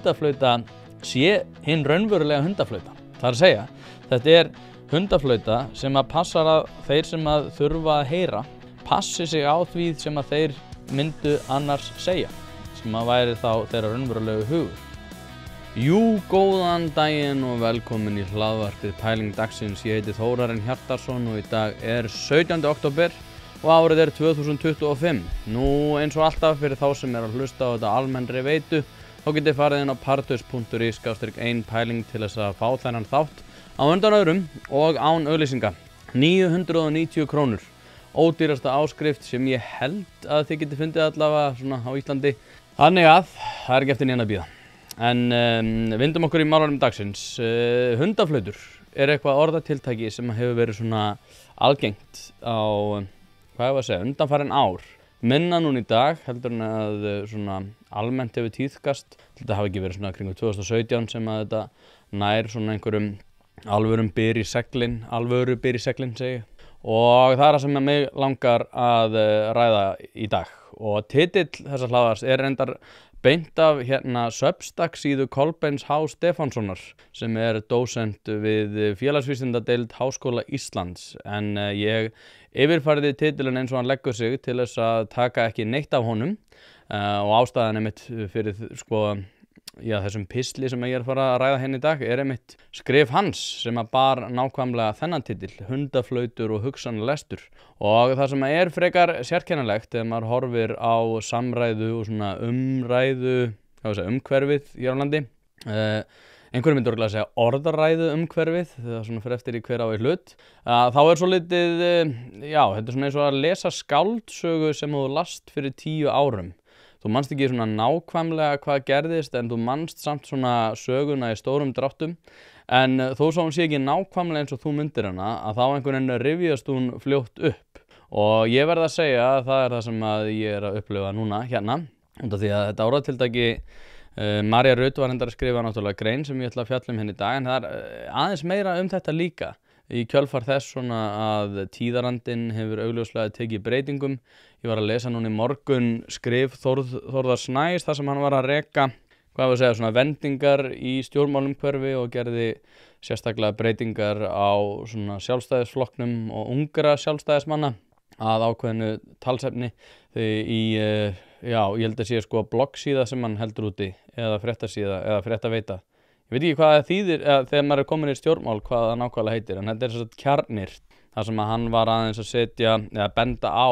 hundaflauta sé hinn raunverulega hundaflauta. Það er að segja, þetta hundaflauta sem að passar að þeir sem að þurfa að heyra passi sig á því sem að þeir myndu annars segja, sem að væri þá þeirra raunverulegu hugur. Jú, góðan daginn og velkomin í hlaðvarpið Pæling dagsins. Ég heiti Þórarinn Hjartarson og í dag 17. október og árið 2025. Nú eins og alltaf fyrir þá sem að hlusta á þetta almennri veitu, þá getið farið inn á partus.is/1pæling til þess að fá þennan þátt á undan öðrum og án auglýsinga. 990 krónur. Ódýrasta áskrift sem ég held að þið getið fundið allavega svona á Íslandi. Þannig að það ekki eftir neina að bíða. En vindum okkur í málunum dagsins. Hundaflautur eitthvað orðatiltæki sem hefur verið svona algengt á, undanfarin ár. Minna núna í dag heldur en að svona almennt hefur tíðkast. Þetta hafi ekki verið svona kringum 2017 sem að þetta nær svona einhverjum alvöru byr í seglin segi ég. Og það það sem mig langar að ræða í dag. Og titill þessa hlaðars reyndar beint af Substack síðu Kolbeins H. Stefánssonar sem dósent við félagsvísindadeild Háskóla Íslands. En ég yfirfærði titilinn eins og hann leggur sig til þess að taka ekki neitt af honum og ástæðan einmitt fyrir þessum pistli sem ég að fara að ræða hérna í dag einmitt skrif hans sem að bar nákvæmlega þennan titil, hundaflautur og hugsanlestur. Og það sem frekar sérkennilegt þegar maður horfir á samræðu og svona umhverfið hér á landi. Einhverjum myndi örugglega að segja orðaræðu umhverfið, það svona fyrir eftir í hver á í hlut. Þá svolítið, þetta svona eins og að lesa skáldsögu sem þú last fyrir 10 árum. Þú manst ekki svona nákvæmlega hvað gerðist en þú manst samt svona söguna í stórum dráttum. En þó svo hún sé ekki nákvæmlega eins og þú myndir hana, að þá einhvern veginn rifjast hún fljótt upp. Og ég verð að segja að það það sem að ég að upplifa núna hérna. Út af því að þetta orðatiltæki, Marja Rut var að skrifa náttúrulega grein sem ég ætla að fjalla hérna í dag. En það aðeins meira þetta líka. Í kjölfar þess svona að tíðarandinn hefur augljóslega tekið breytingum. Ég var að lesa núna í morgun skrif Þórðar Snæs þar sem hann var að reka, svona vendingar í stjórnmálumhverfi og gerði sérstaklega breytingar á svona sjálfstæðisflokknum og ungra sjálfstæðismanna að ákveðinu talsefni ég held að sé bloggsíða sem hann heldur úti eða fréttasíða eða fréttaveita. Ég veit ekki hvað það þýðir þegar maður komin í stjórnmál hvað það nákvæmlega heitir, en þetta svona kjarnir þar sem að hann var aðeins að setja eða benda á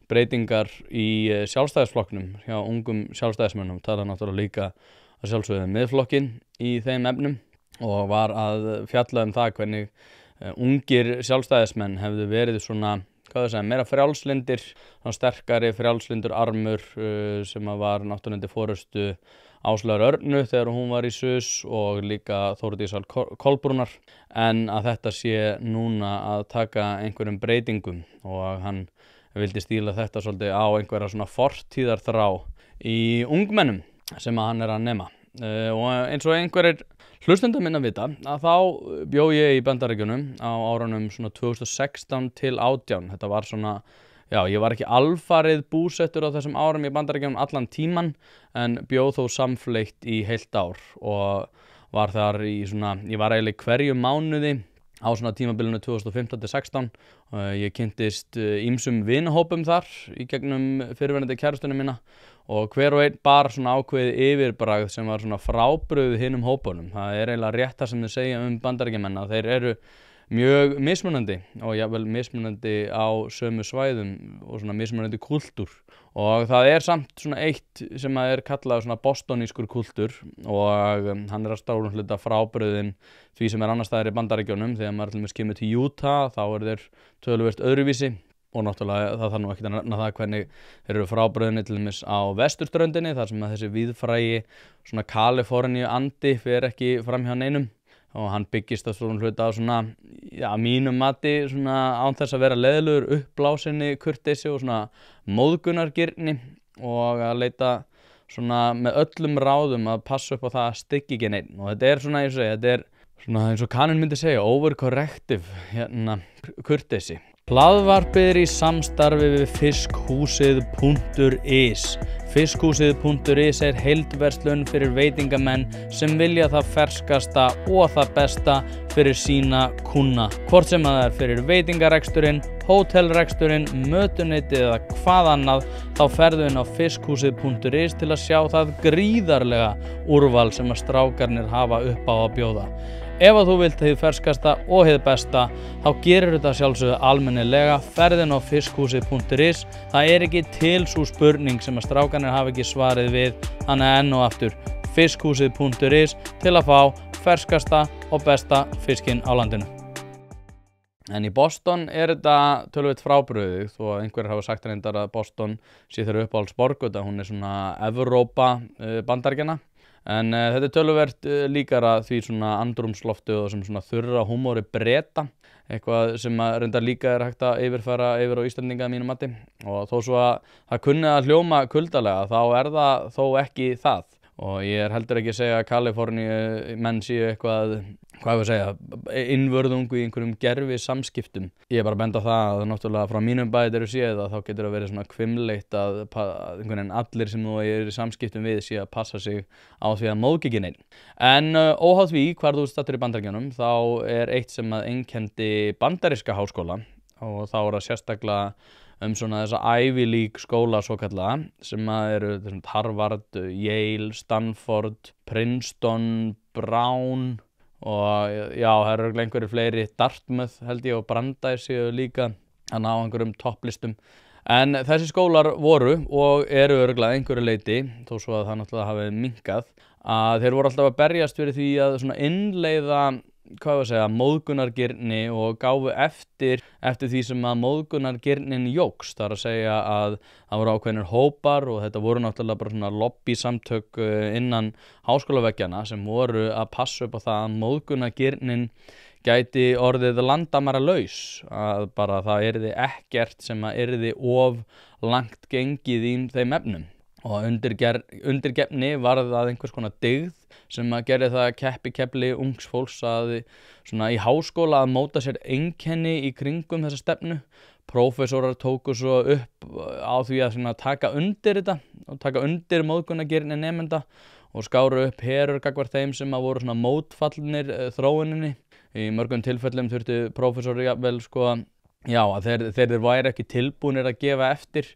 breytingar í sjálfstæðisflokknum hjá ungum sjálfstæðismönnum, tala náttúrulega líka að sjálfsögðu Miðflokkinn í þeim efnum og var að fjalla það hvernig ungir sjálfstæðismenn hefðu verið svona meira frjálslyndir, sterkari frjálslyndur armur sem var náttúrulega forystu Áslaugar Örnu þegar hún var í SUS og líka Þórdísar Kolbrúnar, en að þetta sé núna að taka einhverjum breytingum og hann vildi stíla þetta svolítið á einhverja svona fortíðarþrá í ungmennum sem að hann að nema. Og eins og einhverjir hlustendar minna vita að þá bjó ég í Bandaríkjunum á árunum svona 2016 til 2018. Þetta var svona, ég var ekki alfarið búsettur á þessum árum í Bandaríkjunum allan tíman en bjó þó samfleytt í heilt ár og var þar í svona, ég var eiginlega hverju mánuði á svona tímabilinu 2015 til 16. Ég kynntist ýmsum vinahópum þar í gegnum fyrirverandi kærustunum mína og hver og einn bar svona ákveðið yfirbragð sem var svona frábrugðið hinum hópunum. Það eiginlega rétt það sem þau segja Bandaríkjamenn að þeir mjög mismunandi og jafnvel mismunandi á sömu svæðum og svona mismunandi kúltúr. Og það samt svona eitt sem kallað svona bostonískur kúltúr og hann að stórum hluta frábrugðinn því sem annars staðar í Bandaríkjunum. Þegar maður til dæmis kemur til Utah þá þeir töluvert öðruvísi og náttúrulega það þarf nú ekki að nefna það hvernig þeir eru frábrugðinni til dæmis á vesturströndinni þar sem að þessi víðfrægi svona Kaliforníu andi fer ekki fram hjá neinum. Og hann byggist að svona hluta á svona, mínum mati svona án þess að vera leiðilegur uppblásinni kurteisi og svona móðgunargirni og að leita svona með öllum ráðum að passa upp á það að styggi ekki neinn. Og þetta svona, ég segi, þetta svona eins og kaninn myndi segja, overcorrective kurteisi. Hlaðvarpið í samstarfi við Fiskhúsið.is. Fiskhúsið.is heildverslun fyrir veitingamenn sem vilja það ferskasta og það besta fyrir sína kúnna. Hvort sem það fyrir veitingareksturinn, hótelreksturinn, mötuneytið eða hvað annað, þá ferðu inn á Fiskhúsið.is til að sjá það gríðarlega úrval sem að strákarnir hafa upp á að bjóða. Ef þú vilt hið ferskasta og hið besta, þá gerir þetta sjálfsögðu almennilega, ferðin á Fiskhúsið.is. Það ekki til sú spurning sem að strákarnir hafa ekki svarið við, þannig enn og aftur Fiskhúsið.is til að fá ferskasta og besta fiskinn á landinu. En í Boston þetta töluvert frábrugðið, þó að einhverjir hafa sagt reyndar að Boston sé þeirra uppáhaldsborg, hún svona Evrópa Bandaríkjanna. En þetta töluvert líkara því svona andrúmslofti og sem svona þurra húmóri Breta, eitthvað sem að reyndar líka hægt að yfirfæra yfir á Íslendinga að mínu mati. Og þó svo að það kunni að hljóma kuldalega, þá það þó ekki það. Og ég heldur ekki að segja að Kaliforníu menn séu eitthvað, hvað ég að segja, innvörðungu í einhverjum gerfi samskiptum. Ég bara benda á það að náttúrulega frá mínum bæði séð að þá getur það verið svona hvimleitt að einhvern veginn allir sem þú í samskiptum við sé að passa sig á því að móðga ekki neinn. En óháð því hvar þú stattur í Bandaríkjunum, þá eitt sem að einkenndi bandaríska háskóla og þá það sérstaklega svona þessa Ivy League skóla svokallaða sem eru Harvard, Yale, Stanford, Princeton, Brown og já, það eru einhverjir fleiri, Dartmouth held ég og Brandeis séu líka að ná einhverjum topplistum. En þessi skólar voru og eru örugglega einhverju leyti, þó svo að það náttúrulega hafi minnkað, að þeir voru alltaf að berjast fyrir því að svona innleiða móðgunargirni og gáfu eftir því sem að móðgunargirnin jókst. Það að segja að það voru ákveðnir hópar og þetta voru náttúrulega bara svona lobbysamtök innan háskólaveggjanna sem voru að passa upp á það að móðgunargirnin gæti orðið landamæralaus, að bara það yrði ekkert sem að yrði of langt gengið í þeim efnum. Og undirgefni varð að einhvers konar dygð sem að gerði það keppikefli ungs fólks að svona í háskóla að móta sér einkenni í kringum þessa stefnu. Prófessorar tóku svo upp á því að svona taka undir þetta og taka undir móðgunargirni nemenda og skáru upp herur gagnvart þeim sem að voru svona mótfallnir þróuninni. Í mörgum tilfellum þurftu prófessorar jafnvel já, að þeir væri ekki tilbúnir að gefa eftir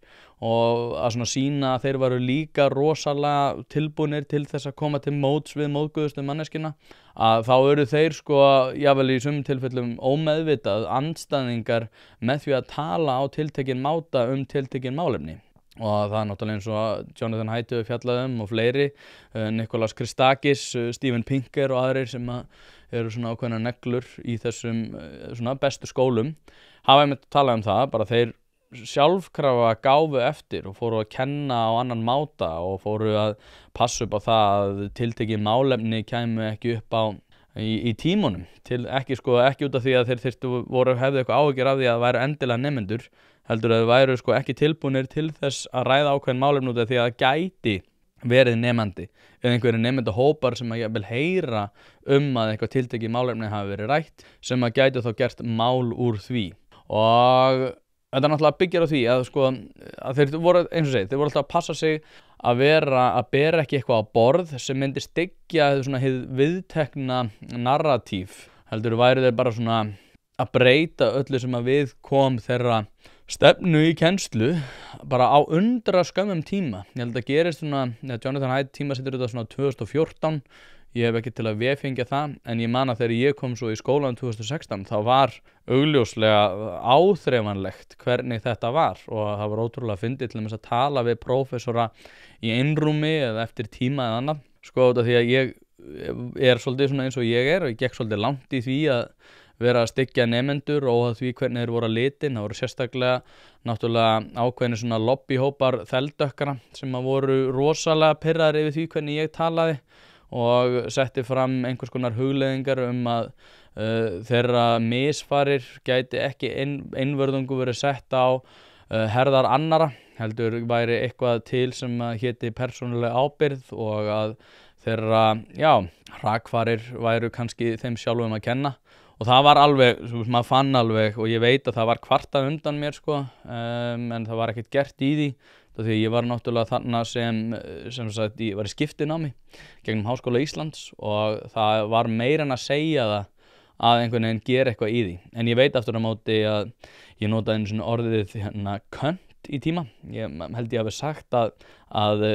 og að svona sýna að þeir varu líka rosalega tilbúnir til þess að koma til móts við móðguðustu manneskjuna, að þá eru þeir jafnvel í sumum tilfellum ómeðvitað andstæðingar með því að tala á tiltekin máta tiltekin málefni. Og það náttúrulega eins og Jonathan Haidt hefur fjallað og fleiri, Nicholas Christakis, Steven Pinker og aðrir sem eru svona ákveðnar neglur í þessum svona bestu skólum, hafa einmitt talað það, bara þeir sjálfkrafa gáfu eftir og fóru að kenna á annan máta og fóru að passa upp á það að tiltekin málefni kæmu ekki upp á í tímunum, ekki út af því að þeir hefðu eitthvað áhyggjur af því að það væru endilega nemendur, heldur að þeir væru ekki tilbúnir til þess að ræða ákveðin málefni út af því að það gæti verið nemandi eða einhverjir nemendahópar sem að jafnvel heyra að eitthvað tiltekið málefni hafi verið rætt sem að gæti þá gert mál úr því. Og þetta náttúrulega byggir á því að þeir voru, eins og þeir voru alltaf að passa sig að bera ekki eitthvað á borð sem myndi styggja hið viðtekna narratív, heldur væru þeir bara svona að breyta öllu sem að við kom þeirra stefnu í kennslu bara á undraskömmum tíma. Ég held að gerist Jonathan Haidt tímasettur þetta 2014, ég hef ekki til að vefengja það, en ég man að þegar ég kom svo í skólan 2016 þá var augljóslega áþreifanlegt hvernig þetta var og það var ótrúlega fyndið til þess að tala við prófessora í einrúmi eða eftir tíma eða annað, því að ég svolítið eins og ég og ég gekk svolítið langt í því að vera að styggja nemendur og því hvernig þeir voru að litin. Það voru sérstaklega náttúrulega ákveðnir svona lobbyhópar þeldökkara sem að voru rosalega pirraðir yfir því hvernig ég talaði og setti fram einhvers konar hugleiðingar að þeirra misfarir gæti ekki einvörðungu verið sett á herðar annara, heldur væri eitthvað til sem héti persónuleg ábyrgð og að þeirra, hrakfarir væru kannski þeim sjálfum að kenna Og það var alveg, maður fann alveg, og ég veit að það var kvartað undan mér sko, en það var ekkert gert í því, því ég var náttúrulega þarna sem sagt, ég var í skiptinámi gegnum Háskóla Íslands og það var meira en að segja það að einhvern veginn gera eitthvað í því. En ég veit aftur á móti að ég notaði einu svona orðið könt í tíma. Ég held ég hafi sagt að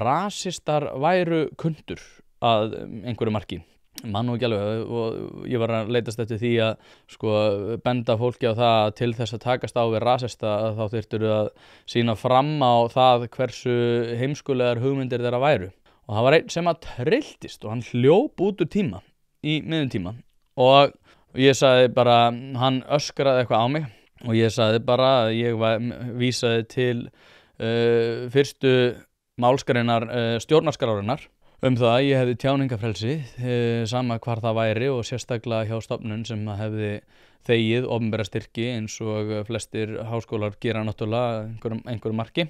rasistar væru kundur að einhverju marki. Man nú ekki alveg, og ég var að leitast eftir því að sko benda fólki á það að til þess að takast á við rasista þá þyrftirðu að sýna fram á það hversu heimskulegar hugmyndir þeirra væru. Og það var einn sem að trylltist og hann hljóp út úr tíma í miðjum tíma og ég sagði bara, hann öskraði eitthvað á mig og ég sagði bara að ég vísaði til fyrstu málsgreinar stjórnarskrárinnar það að ég hefði tjáningafrelsi sama hvar það væri og sérstaklega hjá stofnun sem hefði þegið opinbera styrki eins og flestir háskólar gera náttúrulega einhverju marki.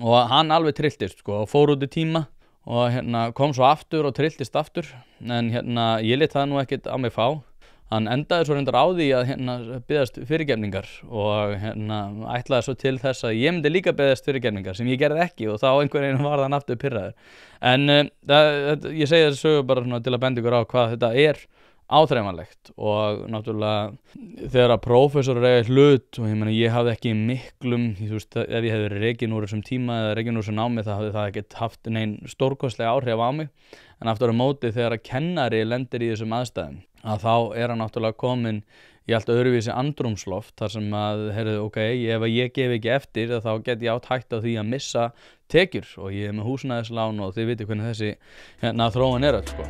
Og hann alveg trylltist sko og fór út í tíma og kom svo aftur og trylltist aftur, en ég lét það nú ekkert á mig fá. Hann endaði svo reyndar á því að biðjast fyrirgefningar og ætlaði svo til þess að ég myndi líka biðjast fyrirgefningar sem ég gerði ekki og þá einhvern veginn var hann aftur pirraður. En ég segi þessu sögu bara til að benda ykkur á hvað þetta er áþreifanlegt og náttúrulega þegar að prófessorar eiga hlut og ég hafði ekki miklum, þú veist, ef ég hefði rekinn úr þessum tíma eða rekinn úr þessum námi þá hafði það ekkert haft nein stórkostlega áhrif á mig, en aftur á móti þegar að kennari lendir í þessum aðstæðum að þá er hann náttúrulega komin í allt öðruvísi andrúmsloft þar sem að, ok, ef ég gef ekki eftir þá get ég átt hægt á því að missa tekjur og ég er með húsnæðislán og þið vitið hvernig þessi þróun er öll sko.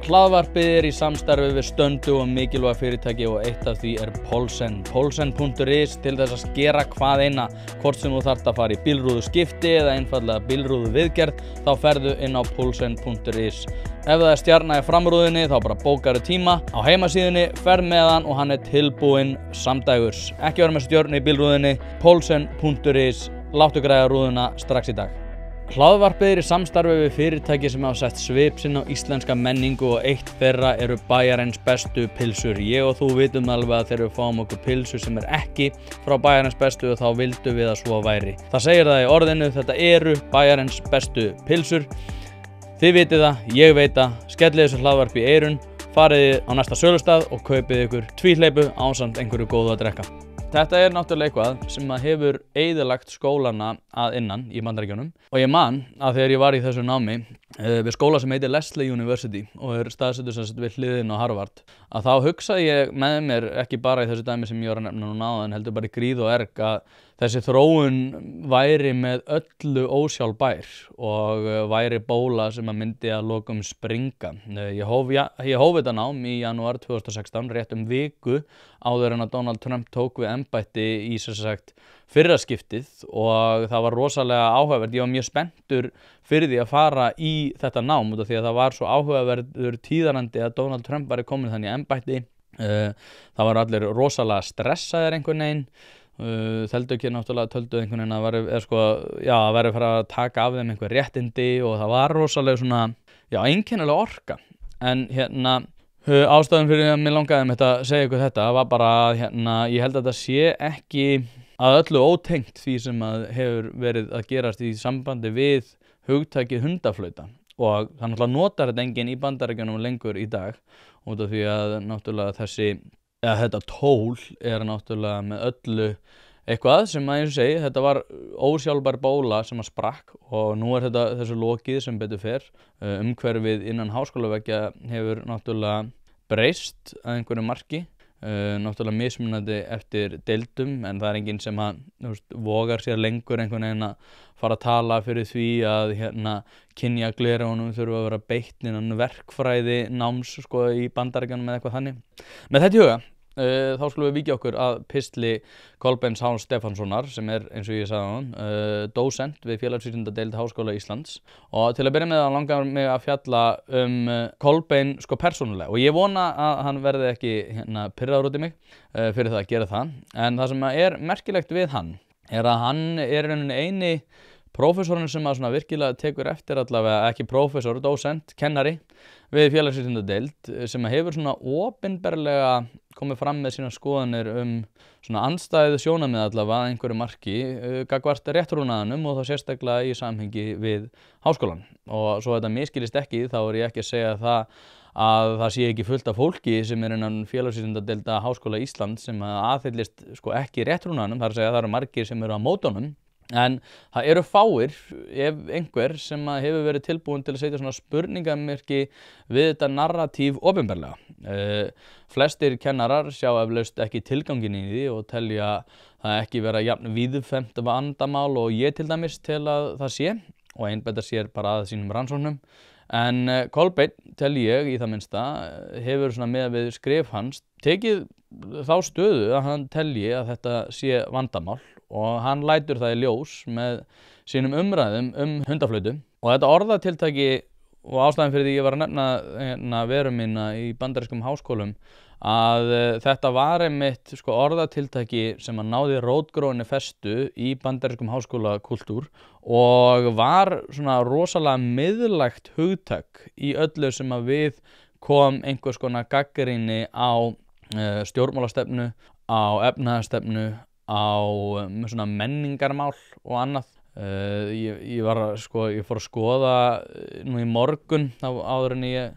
Hlaðvarpið er í samstarfi við stöndu og mikilvæg fyrirtæki og eitt af því er Poulsen. Poulsen.is til þess að skera hvað eina, hvort sem þú þarft að fara í bílrúðu skipti eða einfallega bílrúðu viðgerð, þá ferðu inn á Poulsen.is. Ef það er stjarna í framrúðinni þá bara bókaru tíma á heimasíðunni, ferð með hann og hann er tilbúinn samdægurs. Ekki vera með stjörnu í bílrúðinni, Poulsen.is, láttu græja rúðuna strax í dag. Hlaðvarpið er í samstarfi við fyrirtæki sem hafa sett svip sinn á íslenska menningu og eitt þeirra eru Bæjarins bestu pylsur. Ég og þú vitum alveg að þegar við fáum okkur pylsur sem er ekki frá Bæjarins bestu og þá vildum við að svo væri. Það segir það í orðinu, þetta eru Bæjarins bestu pylsur. Þið vitið það, ég veit það, skellið þessu hlaðvarpi í eyrun, farið á næsta sölustað og kaupið ykkur tvíhleypu ásamt einhverju góðu að drekka. Þetta er náttúrulega eitthvað sem hefur eyðilagt skólana að innan í Bandaríkjunum og ég man að þegar ég var í þessu námi við skóla sem heitir Lesley University og er staðsettur við hliðin á Harvard að þá hugsaði ég með mér ekki bara í þessu dæmi sem ég var að nefna núna áðan heldur bara í gríð og erg að þessi þróun væri með öllu ósjálfbær og væri bóla sem að myndi að lokum springa. Ég hóf þetta nám í janúar 2016 rétt viku áður en að Donald Trump tók við embætti í fyrra skiptið og það var rosalega áhugavert. Ég var mjög spenntur fyrir því að fara í þetta nám út af því að það var svo áhugaverður tíðarandi að Donald Trump væri komin þannig í embætti. Það var allir rosalega stressaðir einhvern veginn. Töldu ekki náttúrulega einhvern veginn að væri fara að taka af þeim einhver réttindi og það var rosalega einkennilega orka. En ástæðan fyrir að mér langaði að segja ykkur þetta var bara að ég held að þetta sé ekki að öllu ótengt því sem að hefur verið að gerast í sambandi við hugtakið hundaflauta og það náttúrulega notar þetta enginn í Bandaríkjunum lengur í dag út af því að náttúrulega þetta tól er náttúrulega með öllu eitthvað sem að ég segi, þetta var ósjálfbær bóla sem að sprakk og nú er þessu lokið sem betur fer. Umhverfið innan háskólaveggja hefur náttúrulega breyst að einhverju marki, náttúrulega mismunandi eftir deildum en það er enginn sem að vogar sér lengur einhvern veginn að fara að tala fyrir því að kynjagleraugunum þurfa að vera beitt innan verkfræði náms í Bandaríkjunum eða eitthvað þannig. Með þetta í huga þá skulum við víkja okkur að pistli Kolbeins H. Stefánssonar sem er, eins og ég sagði áðan, dósent við félagsvísindadeild Háskóla Íslands og til að byrja með að langar mig að fjalla Kolbein persónulega og ég vona að hann verði ekki pirraður út í mig fyrir það að gera það, en það sem er merkilegt við hann er að hann er eini prófessorinn sem að svona virkilega tekur eftir allavega, ekki prófessor, dósent, kennari við félagsvísindadeild sem að hefur svona opinberlega komið fram með sína skoðanir svona andstæðu sjónarmið allavega að einhverju marki gagnvart réttrúnaðinum og þá sérstaklega í samhengi við háskólann. Og svo þetta misskilist ekki, þá ég ekki að segja að það sé ekki fullt af fólki sem innan félagsvísindadeilda Háskóla Íslands sem aðhyllist sko ekki réttrúnaðinum, þar að segja það eru margir sem eru á móti honum. En það eru fáir, ef einhver, sem hefur verið tilbúin til að setja svona spurningamerki við þetta narratív opinberlega. Flestir kennarar sjá eflaust ekki tilganginn í því og telja það ekki vera jafn víðfeðmt vandamál og ég til dæmis tel að það sé og einbeita sér bara að sínum rannsóknum. En Kolbeinn, tel ég í það minnsta, hefur svona með við skrif hans tekið þá stöðu að hann telji að þetta sé vandamál og hann lætur það í ljós með sínum umræðum hundaflautu. Og þetta orðatiltæki og ástæðan fyrir því ég var að nefna veru mína í bandarískum háskólum að þetta var einmitt sko orðatiltæki sem að náði rótgróinni festu í bandarískum háskólakúltúr og var svona rosalega miðlægt hugtak í öllu sem að við kom einhvers konar gagnrýni á stjórnmálastefnu, á efnahagsstefnu, á svona menningarmál og annað. Ég fór að skoða nú í morgun áður en ég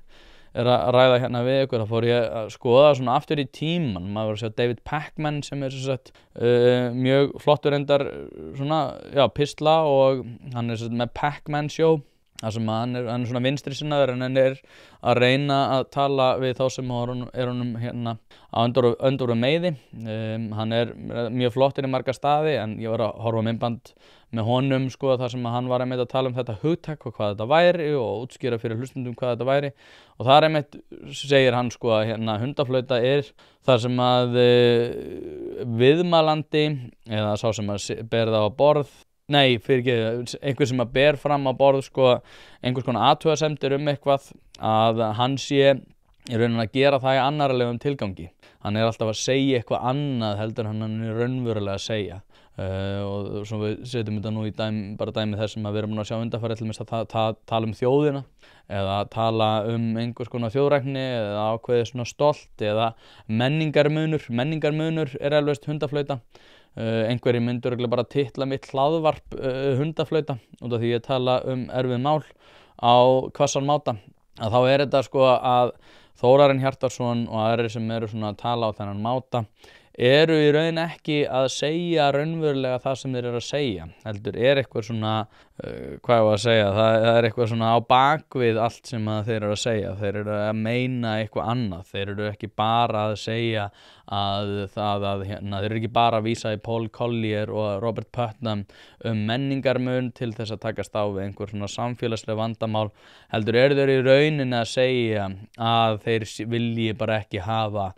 að ræða hérna við ykkur, þá fór ég að skoða svona aftur í tíman. Maður var að sjá David Pakman sem sem sagt mjög flottur reyndar svona, já, pistla og hann sem sagt með Pakman Show. Það sem hann er svona vinstri sinnaður en hann að reyna að tala við þá sem honum hérna á öndóru meiði. Hann mjög flottur í marga staði en ég var að horfa myndband með honum sko þar sem hann var einmitt að tala þetta hugtak og hvað þetta væri og útskýra fyrir hlustendum hvað þetta væri. Og þar einmitt segir hann sko að hérna hundaflauta þar sem að viðmælandi eða sá sem að ber það á borð einhver sem að ber fram á borð sko einhvers konar athugasemdir eitthvað að hann sé í rauninni að gera það í annarlegum tilgangi. Hann alltaf að segja eitthvað annað heldur hann raunverulega að segja. Og svo við setjum þetta nú í dæmi þess sem að við erum búin að sjá undanfarið til þess að tala þjóðina eða tala einhvers konar þjóðrækni eða ákveðið svona stolt eða menningarmunur eflaust hundaflauta. Einhverjir myndu örugglega bara titla mitt hlaðvarp hundaflauta út af því ég tala erfið mál á hvassan máta. Að þá þetta sko að Þórarinn Hjartarson og aðrir sem eru svona að tala á þennan máta eru í raun ekki að segja raunverulega það sem þeir eru að segja. Heldur eitthvað svona, hvað ég var að segja, það eitthvað svona á bakvið allt sem þeir eru að segja. Þeir eru að meina eitthvað annað. Þeir eru ekki bara að segja þeir eru ekki bara að vísa í Paul Collier og Robert Putnam menningarmun til þess að takast á við einhver svona samfélagsleg vandamál. Heldur þeir í rauninni að segja að þeir vilji bara ekki hafa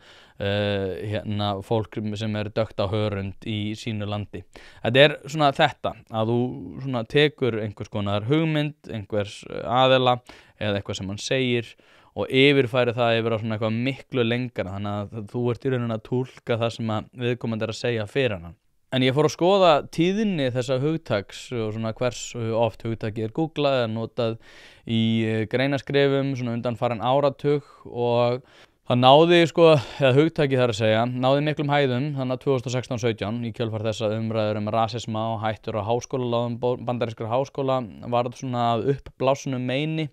fólk sem dökkt á hörund í sínu landi. Þetta svona þetta að þú svona tekur einhvers konar hugmynd, einhvers aðila eða eitthvað sem hann segir og yfirfæri það yfir á svona eitthvað miklu lengra þannig að þú í rauninni að túlka það sem að viðkomandi að segja fyrir hann. En ég fór að skoða tíðni þessa hugtaks og svona hversu oft hugtakið googlað eða notað í greinaskrifum svona undanfarin áratug og það náði eða hugtakið þar að segja, náði miklum hæðum þannig að 2016-17 í kjölfar þessa umræður rasisma og hættur á háskólaláðum bandarískra háskóla varð svona að uppblásnu meini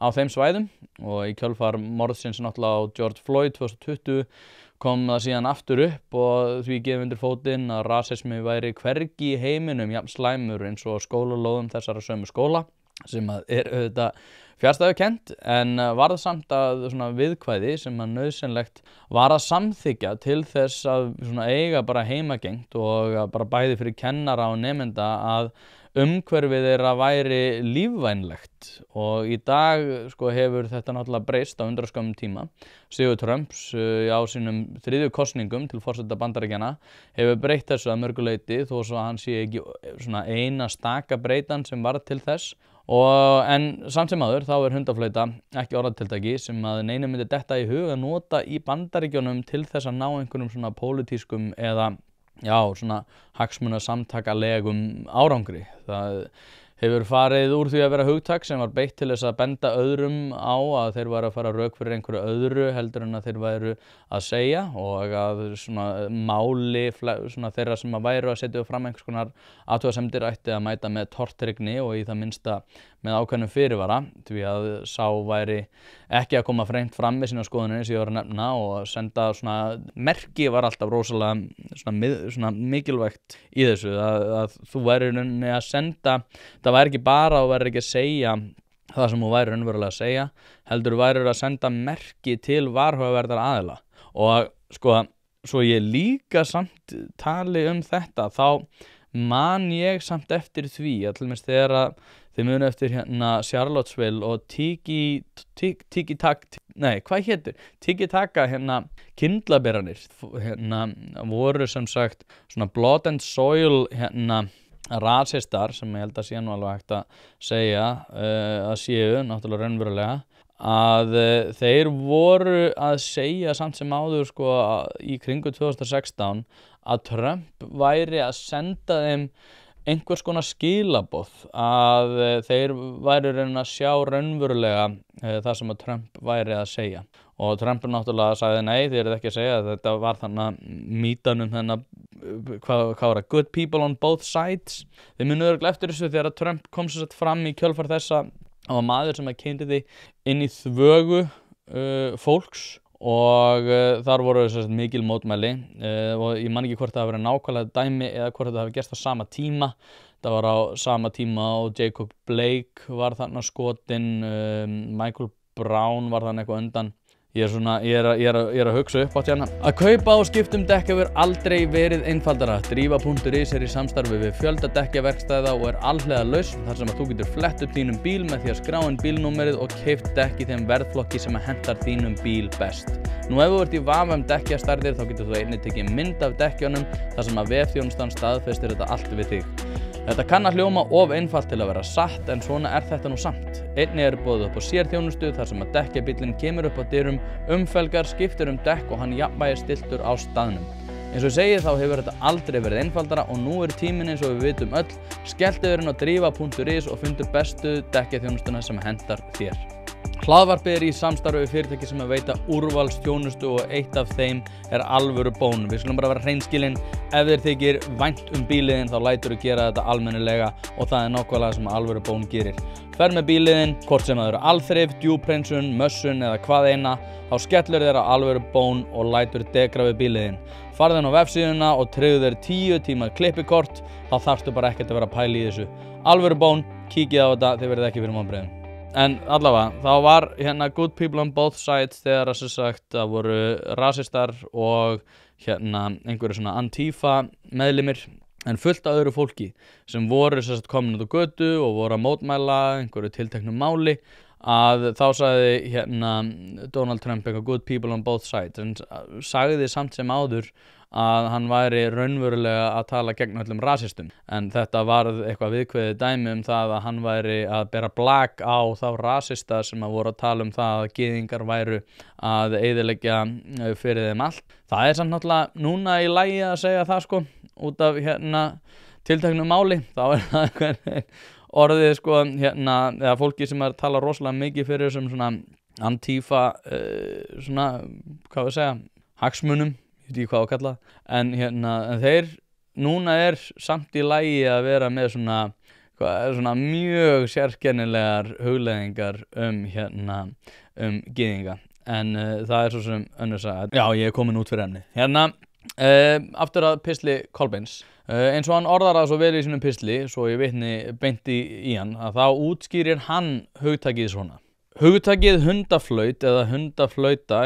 á þeim svæðum og í kjölfar morðsins náttúrulega á George Floyd 2020 kom það síðan aftur upp og því gefið undir fótinn að rasismi væri hvergi í heiminum jafn slæmur eins og skólalóðum þessara sömu skóla sem auðvitað fjarstæðukennt en varð samt að svona viðkvæði sem nauðsynlegt var að samþykkja til þess að svona eiga bara heimagengt og bara bæði fyrir kennara og nemenda að umhverfið þeirra væri lífvænlegt og í dag hefur þetta náttúrulega breyst á undraskömmum tíma. Sigur Trumps á sínum 3. kosningum til forseta Bandaríkjanna hefur breytt þessu að mörgu leyti þó svo að hann sé ekki svona eina staka breytan sem varð til þess. En samt sem áður þá hundaflauta ekki orðatiltæki sem að neinum myndi detta í hug að nota í Bandaríkjunum til þess að ná einhverjum svona pólitískum eða svona hagsmunasamtakalegum árangri. Það hefur farið úr því að vera hugtak sem var beitt til þess að benda öðrum á að þeir væru að fara rök fyrir einhverju öðru heldur en að þeir væru að segja og að svona máli svona þeirra sem að væru að setja fram einhvers konar athugasemdir ætti að mæta með tortryggni og í það minnsta með ákveðnum fyrirvara því að sá væri ekki að koma hreint fram með sína skoðanir sem ég var að nefna og senda svona merki var alltaf rosalega svona mikilvægt í þessu að þú væri rauninni að senda, það væri ekki bara og væri ekki að segja það sem þú væri raunverulega að segja, heldur væri að senda merki til varhugaverðar aðila og sko, svo ég líka samt tali þetta, þá man ég samt eftir því að til dæmis þegar að þið munu eftir hérna Charlottesville og Tiki-Taka hérna kyndlaberanir hérna voru sem sagt svona blood and soil hérna rasistar sem ég held að sé nú alveg hægt að segja að séu náttúrulega raunverulega að þeir voru að segja samt sem áður sko í kringu 2016 að Trump væri að senda þeim einhvers konar skilaboð að þeir væri reyna að sjá raunverulega það sem að Trump væri að segja og Trump náttúrulega sagði nei, þið eruð ekki að segja þetta var þannig mítanum þennan hvað var það, good people on both sides þið munið örugglega eftir þessu þegar að Trump kom svo sett fram í kjölfar þessa á maður sem að kynnti því inn í þvögu fólks og þar voru mikil mótmæli og ég man ekki hvort það hafi verið nákvæmlega dæmi eða hvort það hafi gerst á sama tíma það var á sama tíma og Jacob Blake var þarna skotinn Michael Brown var þarna eitthvað undan ég er að hugsa upp átt hérna að kaupa og skipta dekk hefur aldrei verið einfaldara Drífa.is í samstarfi við fjölda dekkjaverkstæða og alhliða lausn þar sem að þú getur flett upp þínum bíl með því að skrá inn bílnúmerið og keypt dekk í þeim verðflokki sem hentar þínum bíl best nú ef þú ert í vafa dekkjastærðir þá getur þú einnig tekið mynd af dekkjunum þar sem að vefþjónustan staðfestir þetta allt við þig Þetta kann að hljóma of einfalt til að vera satt en svona þetta nú samt. Einnig boðið upp á sérþjónustu þar sem að dekkjabíllinn kemur upp á dyrum, umfelgar, skiptir dekk og hann jafnvægir stilltur á staðnum. Eins og ég segi þá hefur þetta aldrei verið einfaldara og nú tíminn eins og við vitum öll. Skelltu þér inn á Drífa.is og fundu bestu dekkjaþjónustuna sem hentar þér. Hlaðvarpið í samstarfi við fyrirtæki sem veita úrvalsþjónustu og eitt af þeim alvöru bón. Við skulum bara vera hreinskilin, ef þér þykir vænt bíliðinn þá læturðu gera þetta almennilega og það nákvæmlega sem alvöru bón gerir. Fer með bíliðinn, hvort sem það eru alþrif, djúphreinsun, mössun eða hvað eina, þá skellur þér á alvöru bón og lætur degra við bíliðinn. Farðu inn á vefsíðuna og tryggðu þér 10 tíma klippikort, þá þarftu bara ekkert að vera að pæla í þessu. Alvöru bón, kíkið á þetta, þið verðið ekki fyrir vonbrigðum. En allavega, þá var hérna good people on both sides þegar að sem sagt það voru rasistar og hérna einhverju svona Antifa meðlimir en fullt af öðru fólki sem voru sem sagt komin út á götu og voru að mótmæla einhverju tilteknu máli að þá sagði hérna Donald Trump eitthvað good people on both sides en sagði samt sem áður að hann væri raunverulega að tala gegn öllum rasistum en þetta varð eitthvað viðkveðið dæmi það að hann væri að bera blak á þá rasista sem að voru að tala það að gyðingar væru að eyðileggja fyrir þeim allt. Það samt náttúrulega núna í lagi að segja það sko út af hérna tilteknu máli þá það orðið sko hérna eða fólki sem tala rosalega mikið fyrir þessum svona Antifa svona hvað við segja hagsmunum ég veit ekki hvað að kalla en hérna en þeir núna samt í lagi að vera með svona mjög sérkennilegar hugleiðingar hérna gyðinga en það svo sem önnur saga já ég komin út fyrir efni hérna aftur að pistli Kolbeins eins og hann orðar það svo vel í sínum pistli svo ég vitni beint í hann að þá útskýrir hann hugtakið svona hugtakið hundaflaut eða hundaflauta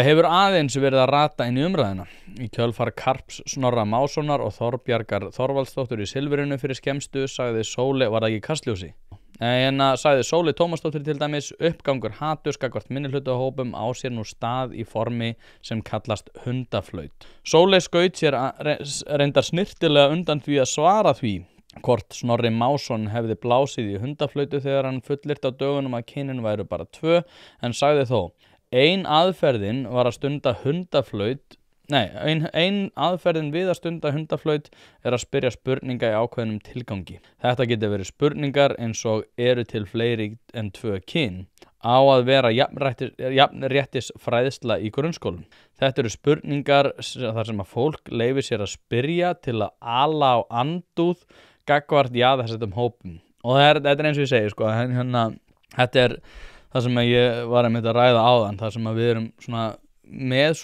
hefur aðeins verið að rata inn í umræðina. Í kjölfar Karps Snorra Mássonar og Þorbjargar Þorvaldsdóttur í Silfrinu fyrir skemmstu sagði Sóli, var það ekki Kastljósi? Sagði Sóli Tómasdóttir til dæmis uppgangur haturs gagnvart minnihlutahópum á sér nú stað í formi sem kallast hundaflaut. Sóli skaut sér reyndar snyrtilega undan því að svara því hvort Snorri Másson hefði blásið í hundaflautu þegar hann fullyrt á dögunum að kynin væru bara 2 en sagði þó Ein aðferðin var að stunda hundaflaut Ein aðferðin við að stunda hundaflaut að spyrja spurninga í ákveðnum tilgangi. Þetta getur verið spurningar eins og eru til fleiri en 2 kyn, á að vera jafnréttis fræðsla í grunnskólum. Þetta eru spurningar þar sem að fólk leyfir sér að spyrja til að ala á andúð gagnvart jaðarsettum hópum. Og þetta eins og ég segi, sko, þetta er það sem ég var einmitt að ræða áðan, það sem að við erum svona með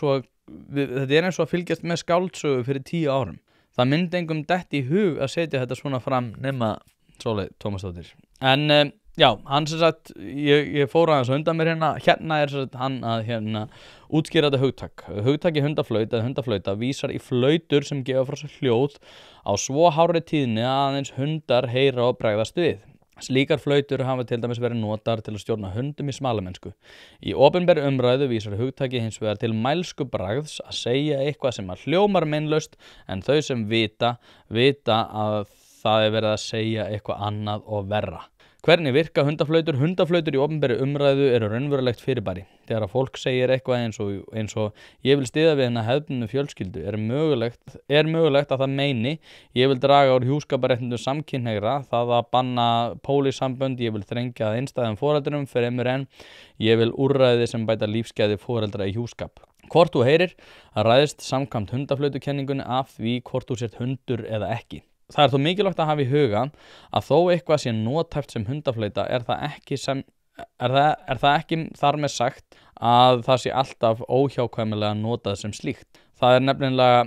þetta er eins og að fylgjast með skáldsögu fyrir 10 árum. Það myndi engum dett í hug að setja þetta svona fram nema Sóley Tómasdóttir. En já, hann sem sagt, ég fór aðeins undan mér hérna er sem sagt hann að útskýra þetta hugtak. Hugtaki hundaflaut eða hundaflauta vísar í flautur sem gefa frá sér hljóð á svo hárri tíðni að aðeins hundar heyra og bregðast við. Slíkar flautur hafa til dæmis verið notaðar til að stjórna hundum í smalamennsku. Í opinberri umræðu vísar hugtaki hins vegar til mælsku bragðs að segja eitthvað sem að hljómar meinlaust en þau sem vita að það er verið að segja eitthvað annað og verra. Hvernig virka hundaflautur? Hundaflautur í opinberri umræðu eru raunverulegt fyrirbæri. Þegar að fólk segir eitthvað eins og ég vil styðja við hennar hefðbundnu fjölskyldu er mögulegt að það meini ég vil draga úr hjúskaparréttindum samkynhneigðra, það að banna pólísambönd, ég vil þrengja að einstæðum foreldrum fremur en ég vil úrræði sem bæta lífsgæði foreldra í hjúskap. Hvort þú heyrir að ræðist samkvæmt hundaflautukenningunni af því hvort þú sért hundur eða ekki. Það er þó mikilvægt að hafa í huga að þó eitthvað sé nothæft sem hundaflauta er það ekki þar með sagt að það sé alltaf óhjákvæmilega notað sem slíkt. Það er nefnilega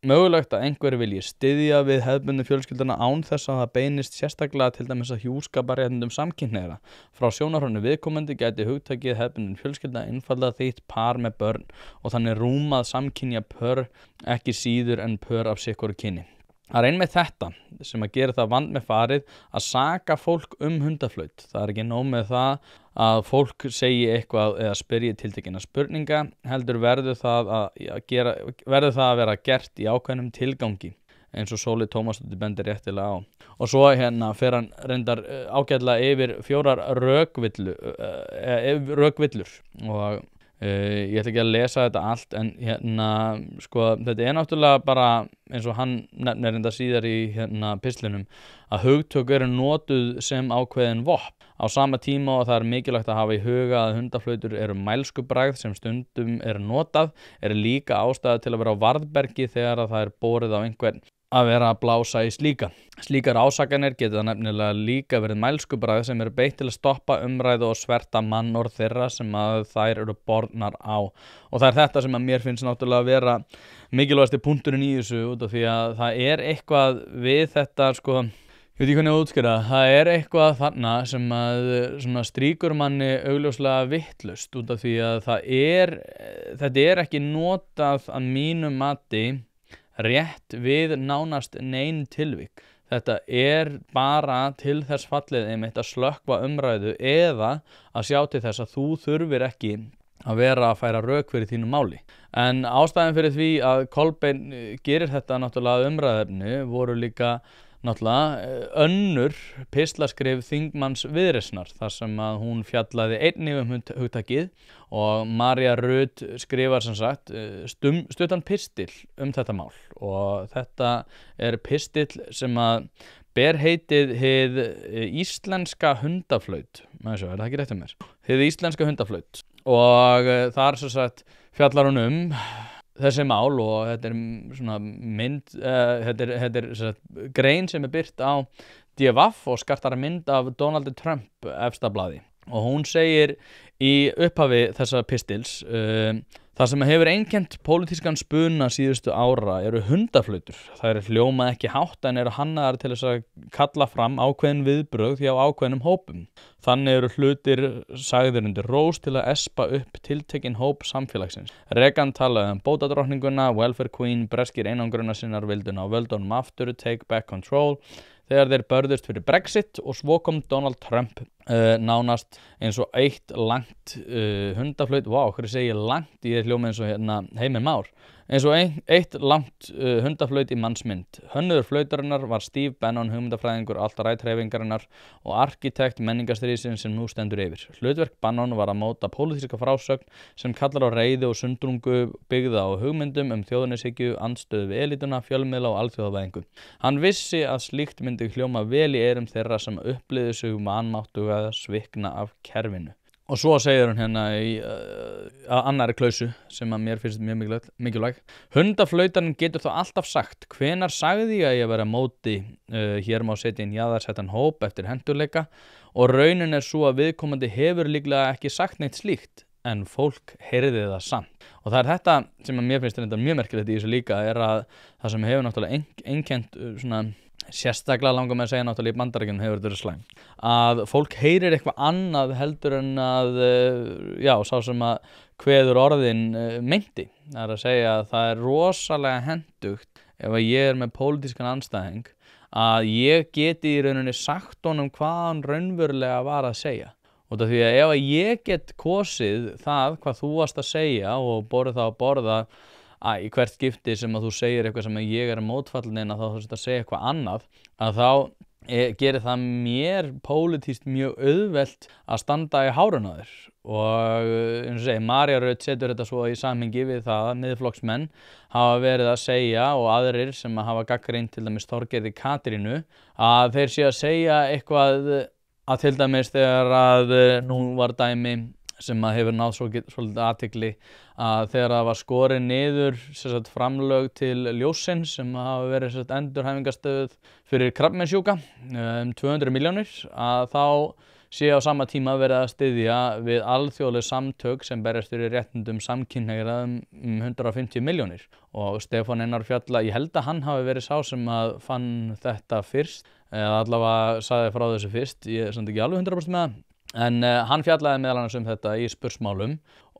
mögulegt að einhverju vilji styðja við hefðbundnu fjölskylduna án þess að það beinist sérstaklega til dæmis að hjúskaparréttindum samkynhneigðra. Frá sjónarhorni viðkomandi gæti hugtakið hefðbundin fjölskylda einfaldlega þýtt par með börn og þannig rúmað samkynja pör ekki síður en pör af sitthvoru kyni. Það er einmitt þetta sem að gera það vand með farið að saka fólk hundaflaut. Það er ekki nóg með það að fólk segi eitthvað eða spyrji tiltekinna spurninga, heldur verður það að vera gert í ákveðnum tilgangi, eins og Sóley Tómasdóttir bendir réttilega á. Og svo fer hann reyndar ágætlega yfir 4 rökvillur og ég ætla ekki að lesa þetta allt en þetta er náttúrulega bara eins og hann nefnir enda síðar í pislinum að hugtök eru notuð sem ákveðin vopn á sama tíma og það er mikilvægt að hafa í huga að hundaflautur eru mælskubragð sem stundum er notað líka ástæða til að vera á varðbergi þegar að það er borið á einhvern að vera að blása í slíka. Slíkar ásakanir geta nefnilega líka verið mælskubragð sem eru beitt til að stoppa umræðu og sverta mannorð þeirra sem að þær eru bornar á. Og það er þetta sem að mér finnst náttúrulega að vera mikilvægasti punkturinn í þessu út af því að það er eitthvað við þetta ég veit ekki hvernig að útskýra, það er eitthvað þarna sem að strýkur manni augljóslega vitlaust út af því að þetta er ekki notað að mínu mati rétt við nánast nein tilvik. Þetta er bara til þess fallið einmitt að slökkva umræðu eða að sjá til þess að þú þurfir ekki að vera að færa rök fyrir þínu máli. En ástæðan fyrir því að Kolbeinn gerir þetta náttúrulega umræðefni voru líka náttúrulega önnur pislaskrif þingmanns Viðreisnar þar sem að hún fjallaði einnig hugtakið og María Rut skrifar sem sagt stuttan pistil þetta mál og þetta er pistil sem að ber heitið hið íslenska hundaflaut. Er það ekki rétt um mér? Hið íslenska hundaflaut og þar sem sagt fjallar hún þessi mál og þetta er svona mynd, þetta er grein sem er birt á DVF og skartar mynd af Donald Trump efstablaði og hún segir í upphafi þessa pistils það sem hefur einkennt pólitískan spuna síðustu ára eru hundaflautur. Það hljómað ekki hátt en eru hannaðar til þess að kalla fram ákveðin viðbrögð hjá ákveðnum hópum. Þannig eru hlutir sagðir undir rós til að espa upp tiltekinn hóp samfélagsins. Reagan talaði bótadrottninguna, welfare queen, breskir einangrunarsinnar vildu ná völdunum aftur, take back control, þegar þeir börðust fyrir Brexit og svo kom Donald Trump nánast eins og eitt langt hundaflaut, hverju segi ég langt, ég hljóma eins og hérna Heimir Már, eins og eitt langt hundaflaut í mannsmynd. Hönnuður flautarinnar var Steve Bannon, hugmyndafræðingur alt-right-hreyfingarinnar og arkitekt menningarstríðsins sem nú stendur yfir. Hlutverk Bannon var að móta pólitíska frásögn sem kallar á reiði og sundrungu byggða á hugmyndum þjóðernishyggju, andstöðu við elítuna, fjölmiðla og alþjóðavæðingu. Hann vissi að slíkt myndi hljóma vel í eyrum þeirra sem upplifðu sig vanmáttuga eða svikna af kerfinu. Og svo segir hún hérna í annarri klausu sem að mér finnst mjög mikilvæg. Hundaflautarinn getur þó alltaf sagt, hvenær sagði ég að ég vera móti, hér má setja inn jaðarsettan hóp eftir hentugleika og raunin svo að viðkomandi hefur líklega ekki sagt neitt slíkt, en fólk heyrði það samt. Og það þetta sem að mér finnst þetta mjög merkilegt í þessu líka að það sem hefur náttúrulega einkennt svona sérstaklega langar með að segja náttúrulega í Bandaríkjunum hefur þetta verið slæm. Að fólk heyrir eitthvað annað heldur en sá sem að kveður orðin meinti. Það að segja að það rosalega hentugt ef að ég með pólitískan andstæðing að ég geti í rauninni sagt honum hvað hann raunverulega var að segja. Og því að ef ég get kosið það hvað þú varst að segja og borðið það að borða í hvert skipti sem að þú segir eitthvað sem ég mótfallin en að þá þú að segja eitthvað annað, að þá gerir það mér pólitískt mjög auðvelt að standa í hárun á þér. Og eins og segi, María Rut setur þetta svo í samhengi við það að miðflokksmenn hafa verið að segja og aðrir sem hafa gagnrýnt til dæmis Þorgerði Katrínu að þeir sé að segja eitthvað að til dæmis þegar að nú var dæmi sem að hefur náð svolítið athygli að þegar það var skorið niður framlög til Ljóssins sem hafa verið endurhæfingarstöð fyrir krabbameinssjúka 200 milljónir að þá sé á sama tíma verið að styðja við alþjóðleg samtök sem berjast fyrir réttindum samkynhneigðra 150 milljónir og Stefán Einar Fjalla, ég held að hann hafi verið sá sem að fann þetta fyrst eða allavega sagði frá þessu fyrst, ég er samt ekki alveg 100% með það. En hann fjallaði meðal annars þetta í spursmálum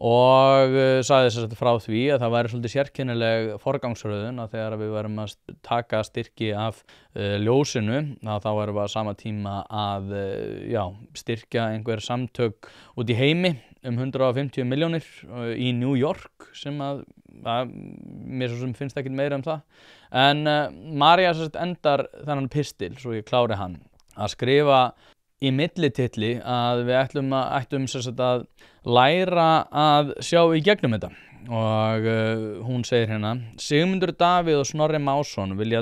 og sagði frá því að það væri svolítið sérkennileg forgangsröðun að þegar við værum að taka styrki af ljósinu þá værum við á sama tíma að styrkja einhver samtök út í heimi 150 milljónir í New York sem að mér svo sem finnst ekkert meira það. En María endar þennan pistil, svo ég klári hann, að skrifa í millititli að við ættum að læra að sjá í gegnum þetta og hún segir hérna Sigmundur Davíð og Snorri Másson vilja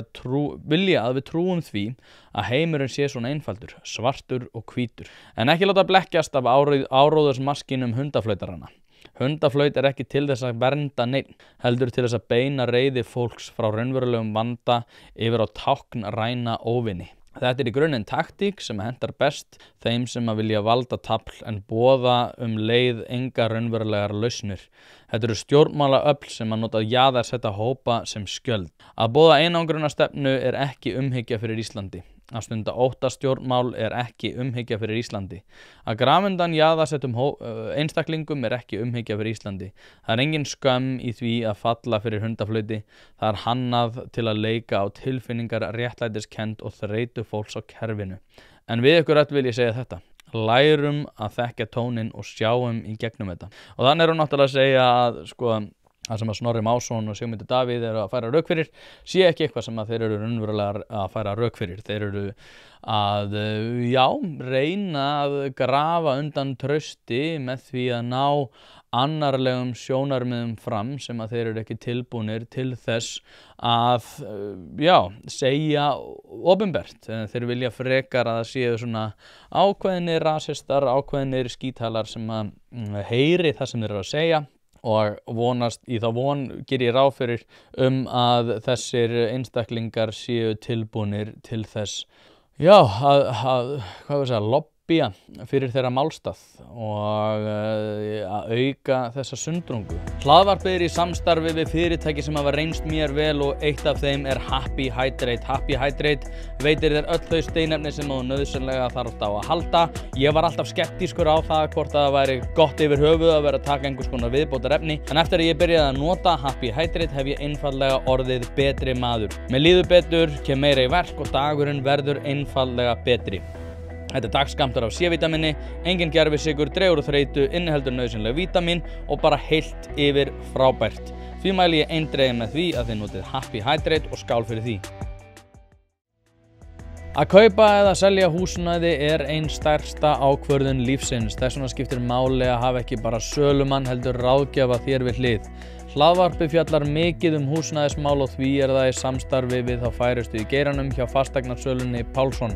að við trúum því að heimurinn sé svona einfaldur, svartur og hvítur en ekki láta blekkjast af áróðursmaskinum hundaflautarana. Hundaflaut ekki til þess að vernda neinn, heldur til þess að beina reiði fólks frá raunverulegum vanda yfir á táknræna óvini. Þetta í grunninn taktík sem hentar best þeim sem að vilja valda tafl en boða leið enga raunverulegar lausnir. Þetta stjórnmálaöfl sem að nota jaðarsetta hópa sem skjöld. Að boða einangrunarstefnu ekki umhyggja fyrir Íslandi. Að stunda óttastjórnmál ekki umhyggja fyrir Íslandi. Að grafa undan jaðarsettum einstaklingum ekki umhyggja fyrir Íslandi. Það engin skömm í því að falla fyrir hundaflauti. Það hannað til að leika á tilfinningar, réttlætiskennd og þreytu fólks á kerfinu. En við ykkur öll vil ég segja þetta. Lærum að þekkja tóninn og sjáum í gegnum þetta. Og þannig hún náttúrulega að segja að það sem að Snorri Másson og Sigmundur Davíð að færa rök fyrir, sé ekki eitthvað sem að þeir eru raunverulega að færa rök fyrir. Þeir eru að, reyna að grafa undan trausti með því að ná annarlegum sjónarmiðum fram sem að þeir eru ekki tilbúnir til þess að, segja opinbert. Þeir vilja frekar að það séu svona ákveðnir rasistar, ákveðnir skítalar sem að heyri það sem þeir eru að segja og vonast í þá von gerir ég ráð fyrir að þessir einstaklingar séu tilbúnir til þess að lobbya fyrir þeirra málstað og að auka þessa sundrungu. Hlaðvarpið í samstarfi við fyrirtæki sem hafa reynst mér vel og eitt af þeim Happy Hydrate. Happy Hydrate veitir þér öll þau steinefni sem þú nauðsynlega þarft á að halda. Ég var alltaf skeptískur á það hvort það væri gott yfir höfuð að vera að taka einhvers konar viðbótarefni. En eftir að ég byrjaði að nota Happy Hydrate hef ég einfaldlega orðið betri maður. Mér líður betur, kem meira í verk og dagurinn verður einfaldlega betri. Þetta er dagskammtur af C-vítamini, engin gervisykur, dregur úr þreytu, inniheldur nauðsynleg vítamin og bara heilt yfir frábært. Því mæli ég eindregið með því að þið notið Happy Hydrate og skál fyrir því. Að kaupa eða selja húsnæði er ein stærsta ákvörðun lífsins. Þess vegna skiptir máli að hafa ekki bara sölumann heldur ráðgjafa þér við hlið. Hlaðvarpið fjallar mikið húsnæðismál og því er það í samstarfi við þá færustu í geiranum hjá fasteignasölunni Pálsson.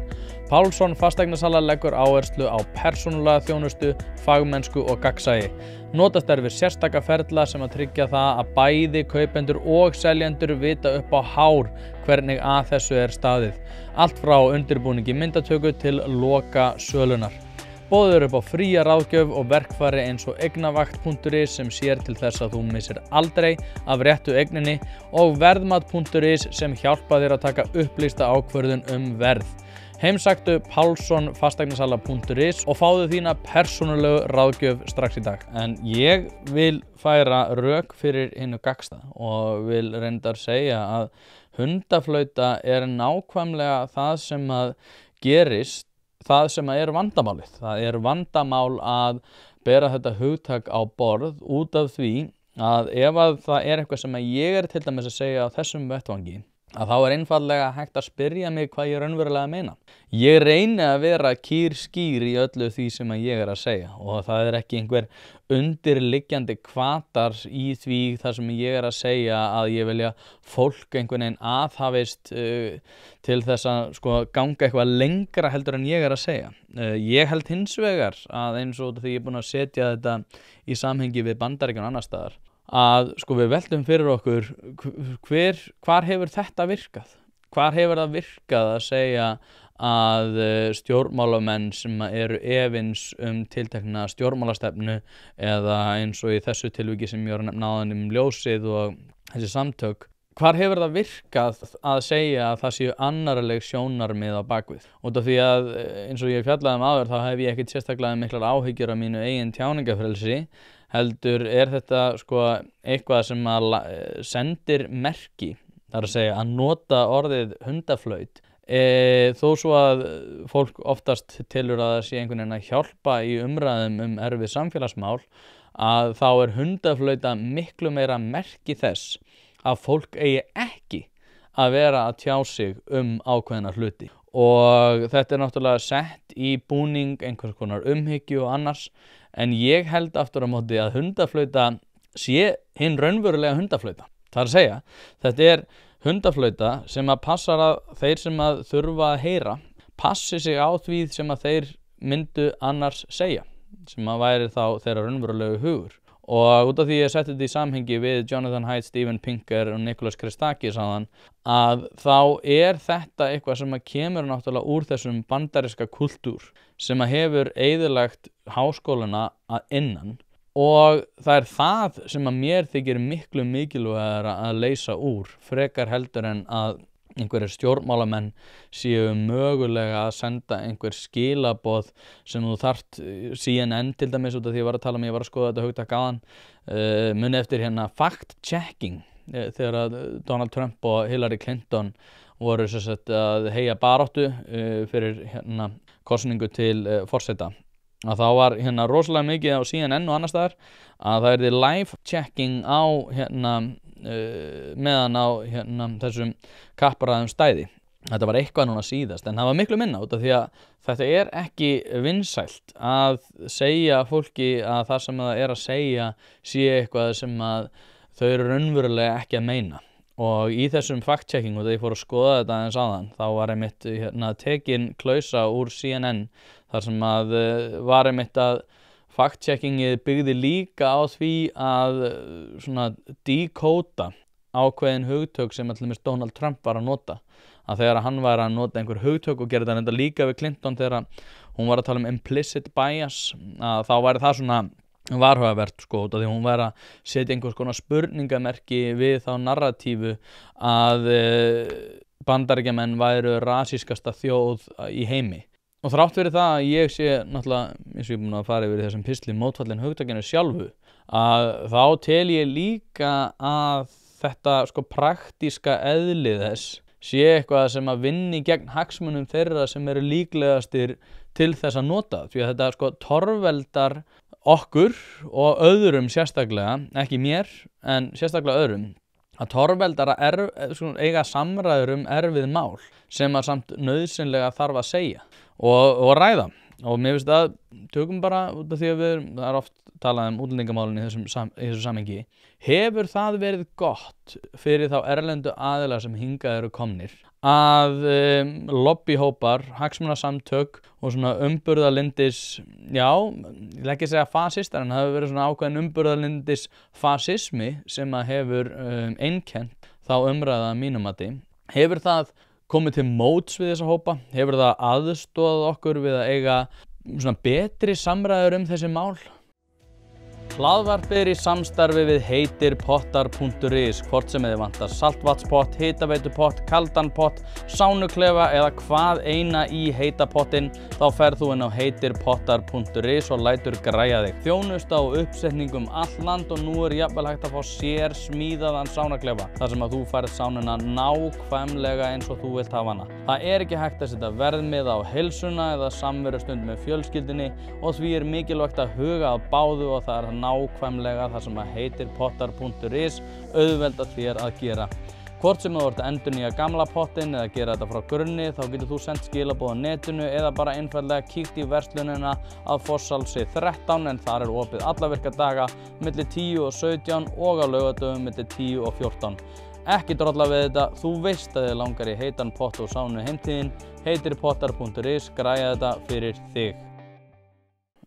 Pálsson fasteignasala leggur áherslu á persónulega þjónustu, fagmennsku og gagnsæi. Notast er við sérstaka ferla sem að tryggja það að bæði kaupendur og seljendur vita upp á hár hvernig að þessu er staðið. Allt frá undirbúningi myndatöku til loka sölunar. Boðið upp á fría ráðgjöf og verkfæri eins og eignavakt.is sem sér til þess að þú missir aldrei af réttu eigninni og verðmat.is sem hjálpa þér að taka upplýsta ákvörðun verð. Heimsæktu pálssonfasteignasala.is og fáðu þína persónulegu ráðgjöf strax í dag. En ég vil færa rök fyrir hinu gagnstæða og vil reyndar segja að hundaflauta er nákvæmlega það sem að gerist, það sem er vandamálið. Það er vandamál að bera þetta hugtak á borð út af því að ef að það er eitthvað sem ég er til dæmis að segja á þessum vettvangi, að þá er einfaldlega hægt að spyrja mig hvað ég raunverulega meina. Ég reyni að vera kýrskýr í öllu því sem ég er að segja og það er ekki einhver undirliggjandi hvatar í því það sem ég er að segja að ég vilja fólk einhvern veginn aðhafist til þess að ganga eitthvað lengra heldur en ég er að segja. Ég held hins vegar að eins og því ég er búinn að setja þetta í samhengi við Bandaríkjun og annars staðar, að við veltum fyrir okkur hvar hefur þetta virkað? Hvar hefur það virkað að segja að stjórnmálamenn sem eru efins tiltekna stjórnmálastefnu eða eins og í þessu tilviki sem ég var að nefna áðan ljósið og þessi samtök, hvar hefur það virkað að segja að það séu annarleg sjónarmið á bakvið? Út af því að eins og ég fjallaði áður þá hef ég ekkert sérstaklega miklar áhyggjur af mínu eigin tjáningafrelsi, heldur er þetta eitthvað sem að sendir merki, það er að segja að nota orðið hundaflaut, þó svo að fólk oftast telur að það sé einhvern veginn að hjálpa í umræðum erfið samfélagsmál, að þá er hundaflauta miklu meira merki þess að fólk eigi ekki að vera að tjá sig ákveðna hluti. Og þetta er náttúrulega sett í búning einhvers konar umhyggju og annars, en ég held aftur á móti að hundaflauta sé hinn raunverulega hundaflauta. Það er að segja, þetta er hundaflauta sem að passar að þeir sem að þurfa að heyra passi sig á því sem að þeir myndu annars segja, sem að væri þá þeirra raunverulegu hugur. Og út af því ég setti þetta í samhengi við Jonathan Haidt, Steven Pinker og Nicholas Christakis að þá er þetta eitthvað sem að kemur náttúrulega úr þessum bandaríska kultúr sem að hefur eyðilagt háskólana að innan, og það er það sem að mér þykir miklu mikilvægara að leysa úr frekar heldur en að einhverjir stjórnmálamenn séu mögulega að senda einhver skilaboð sem þú þarft, CNN til dæmis, út af því ég var að tala ég var að skoða þetta hugtak áðan, muni eftir fact-checking þegar að Donald Trump og Hillary Clinton voru að heyja baráttu fyrir kosningu til forseta, að þá var rosalega mikið á CNN og annars staðar að það er live-checking á meðan á þessum kappræðum stæði. Þetta var eitthvað núna síðast, en það var miklu minna út af því að þetta er ekki vinsælt að segja fólki að það sem það er að segja sé eitthvað sem að þau eru raunverulega ekki að meina. Og í þessum fact-checking, og þegar ég fór að skoða þetta aðeins áðan, þá var einmitt tekin klausa úr CNN þar sem að var einmitt að fact-checkingið byggði líka á því að dekóta ákveðin hugtök sem allir Donald Trump var að nota. Að þegar hann var að nota einhver hugtök og gera þetta líka við Clinton þegar hún var að tala implicit bias, að þá væri það varhugavert út af því hún væri að setja einhvers konar spurningamerki við þá narratífu að Bandaríkjamenn væru rasískasta þjóð í heimi. Og þrátt fyrir það að ég sé náttúrulega, eins og ég er búinn að fara yfir þessum pistli mótfallin hugtakinu sjálfu, að þá tel ég líka að þetta praktíska eðli þess sé eitthvað sem að vinni gegn hagsmunum þeirra sem eru líklegastir til þess að nota, því að þetta sko torveldar okkur og öðrum sérstaklega, ekki mér en sérstaklega öðrum, að torveldar að eiga samræður erfið mál sem að samt nauðsynlega þarf að segja og ræða. Og mér finnst að tökum bara út af því að það er oft talað útlendingamálin í þessu samhengi. Hefur það verið gott fyrir þá erlendu aðilar sem hingað eru komnir að lobbyhópar, hagsmunasamtök og svona umburðarlyndis, já, ég vil ekki segja fasistar, en það hefur verið svona ákveðin umburðarlyndis fasismi sem að hefur einkennt þá umræða að mínum mati. Hefur það komið til móts við þessa hópa? Hefur það aðstoðað okkur við að eiga svona betri samræður þessi mál? Hlaðvarpið er í samstarfi við heitirpottar.is, hvort sem þið vantar saltvatnspott, hitaveitupott, kaldan pott, sánuklefa eða hvað eina í heita pottinn, þá ferð þú inn á heitirpottar.is og lætur græja þig. Þjónusta og uppsetningum all land og nú er jafnvel hægt að fá sér smíðaðan sánuklefa, þar sem að þú færð sánuna nákvæmlega eins og þú vilt hafa hana. Það er ekki hægt að setja verðmiða á heilsuna eða samverustund með fjölskyldunni og því er mikilvægt að huga að báðu og það er nákvæmlega það sem að heitirpottar.is auðvelda þér að gera. Hvort sem þú ert að endurnýja gamla pottinn eða gera þetta frá grunni, þá getur þú sendt skilaboð á netinu eða bara einfaldlega kíkt í verslunina að Fosshálsi 13, en þar er opið alla virka daga milli 10 og 17 og á laugardögum milli 10 og 14. Ekki drolla við þetta, þú veist að þið langar í heitan pott og sánu heimtíðin, heitirpottar.is græja þetta fyrir þig.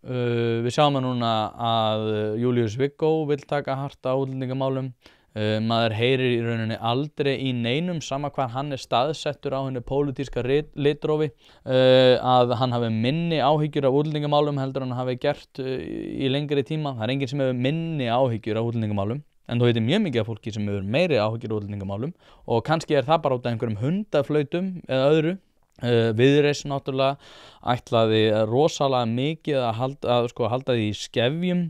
Við sjáum núna að Júlíus Viggó vill taka hart á útlendingamálum. Maður heyrir í rauninni aldrei í neinum, sama hvað hann er staðsettur á henni pólitíska litrófi, að hann hafi minni áhyggjur af útlendingamálum heldur en hann hafi gert í lengri tíma. Það er enginn sem hefur minni áhyggjur af útlendingamálum, en þú veitir mjög mikið af fólki sem hefur meiri áhyggjur af útlendingamálum og kannski er það bara út af einhverjum hundaflautum eða öðru. Viðreisn náttúrulega ætlaði rosalega mikið að halda því í skefjum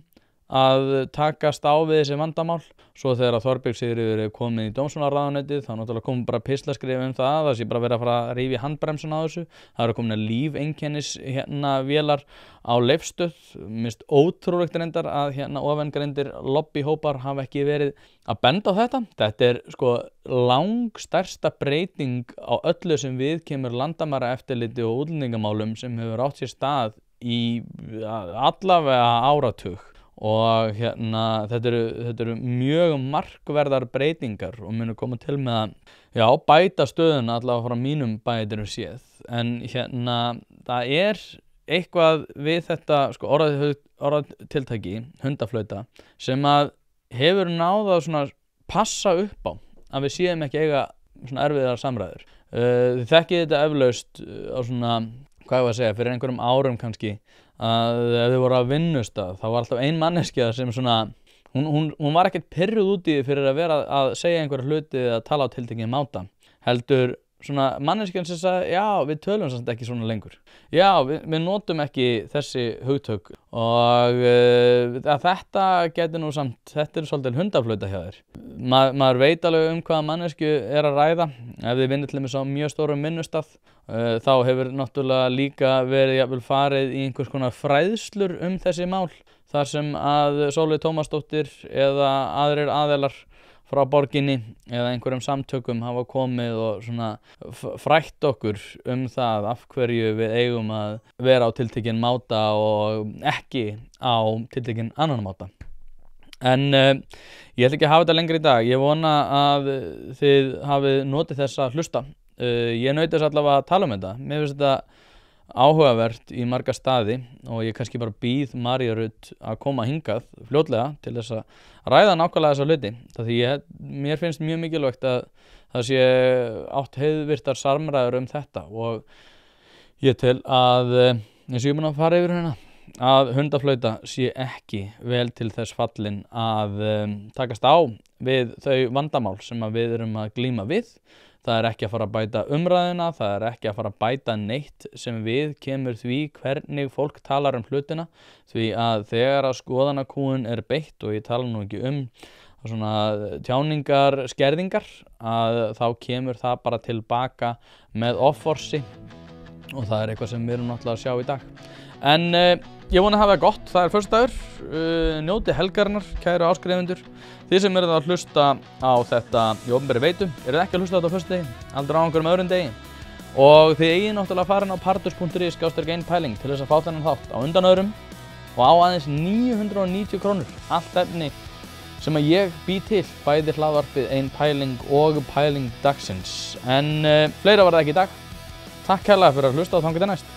að takast á við þessi vandamál. Svo þegar Þorbjörg Sigríður er komin í dómsmálaráðuneytið, þá náttúrulega kom bara pislaskrif það sé bara verið að fara að rífa í handbremsun á þessu. Það eru komin að lífeinkennis vélar á Leifsstöð. Minnst ótrúlegt reyndar að ofangreindir lobbyhópar hafa ekki verið að benda á þetta. Þetta er langstærsta breyting á öllu sem viðkemur landamæraeftirliti og útlendingamálum sem hefur átt sér stað í allavega áratug. Og þetta eru mjög markverðar breytingar og munu koma til með að bæta stöðuna allavega frá mínum bæjardyrum séð. En það er eitthvað við þetta orðatiltæki, hundaflauta, sem að hefur náð að svona passa upp á að við séum ekki eiga svona erfiðar samræður. Þið þekkið þetta eflaust á svona, hvað ég var að segja, fyrir einhverjum árum kannski, að ef þið voru að vinnustað, þá var alltaf ein manneskja sem svona, hún var ekkert pirruð út í fyrir að vera að segja einhverja hluti eða tala á tiltekinn máta, heldur svona manneskjan sem sagði, já, við tölum samt ekki svona lengur. Já, við notum ekki þessi hugtök og þetta getur nú samt, þetta er svolítið hundaflauta hjá þér. Maður veit alveg hvaða mannesku er að ræða. Ef þið vinnur til dæmis á mjög stórum vinnustað, þá hefur náttúrulega líka verið jafnvel farið í einhvers konar fræðslur þessi mál, þar sem að Sólveig Tómasdóttir eða aðrir aðilar frá borginni eða einhverjum samtökum hafa komið og svona frætt okkur það af hverju við eigum að vera á tiltekinn máta og ekki á tiltekinn annan máta. En ég ætla ekki að hafa þetta lengur í dag. Ég vona að þið hafið notið þess að hlusta. Ég naut þess allavega að tala þetta. Mér finnst þetta áhugavert í marga staði og ég kannski bara býð Maríu Rut að koma hingað fljótlega til þess að ræða nákvæmlega þessa hluti. Því mér finnst mjög mikilvægt að það sé átt heiðvirtar samræður þetta og ég tel að, eins og ég er búinn að fara yfir hérna, að hundaflauta sé ekki vel til þess fallin að takast á við þau vandamál sem við erum að glíma við. Það er ekki að fara að bæta umræðuna, það er ekki að fara að bæta neitt sem við kemur því hvernig fólk talar hlutina. Því að þegar að skoðanakúgun er beitt, og ég tala nú ekki svona tjáningar, skerðingar, að þá kemur það bara tilbaka með offorsi og það er eitthvað sem við erum náttúrulega að sjá í dag. En ég vona að hafa það gott, það er föstudagur, njóti helgarinnar, kæru áskrifendur. Þið sem eruð að hlusta á þetta í opinberri veitu, eruð ekki að hlusta á þetta á föstudegi, aldrei á einhverjum öðrum degi. Og þið eigið náttúrulega að fara inn á partus.is/einpæling til þess að fá þennan þátt á undan öðrum og á aðeins 990 krónur. Allt efni sem að ég bý til, bæði hlaðvarpið Ein pæling og pæling dagsins. En fleira var það ekki í dag. Takk kærlega fyrir að hlusta og þangað til næst.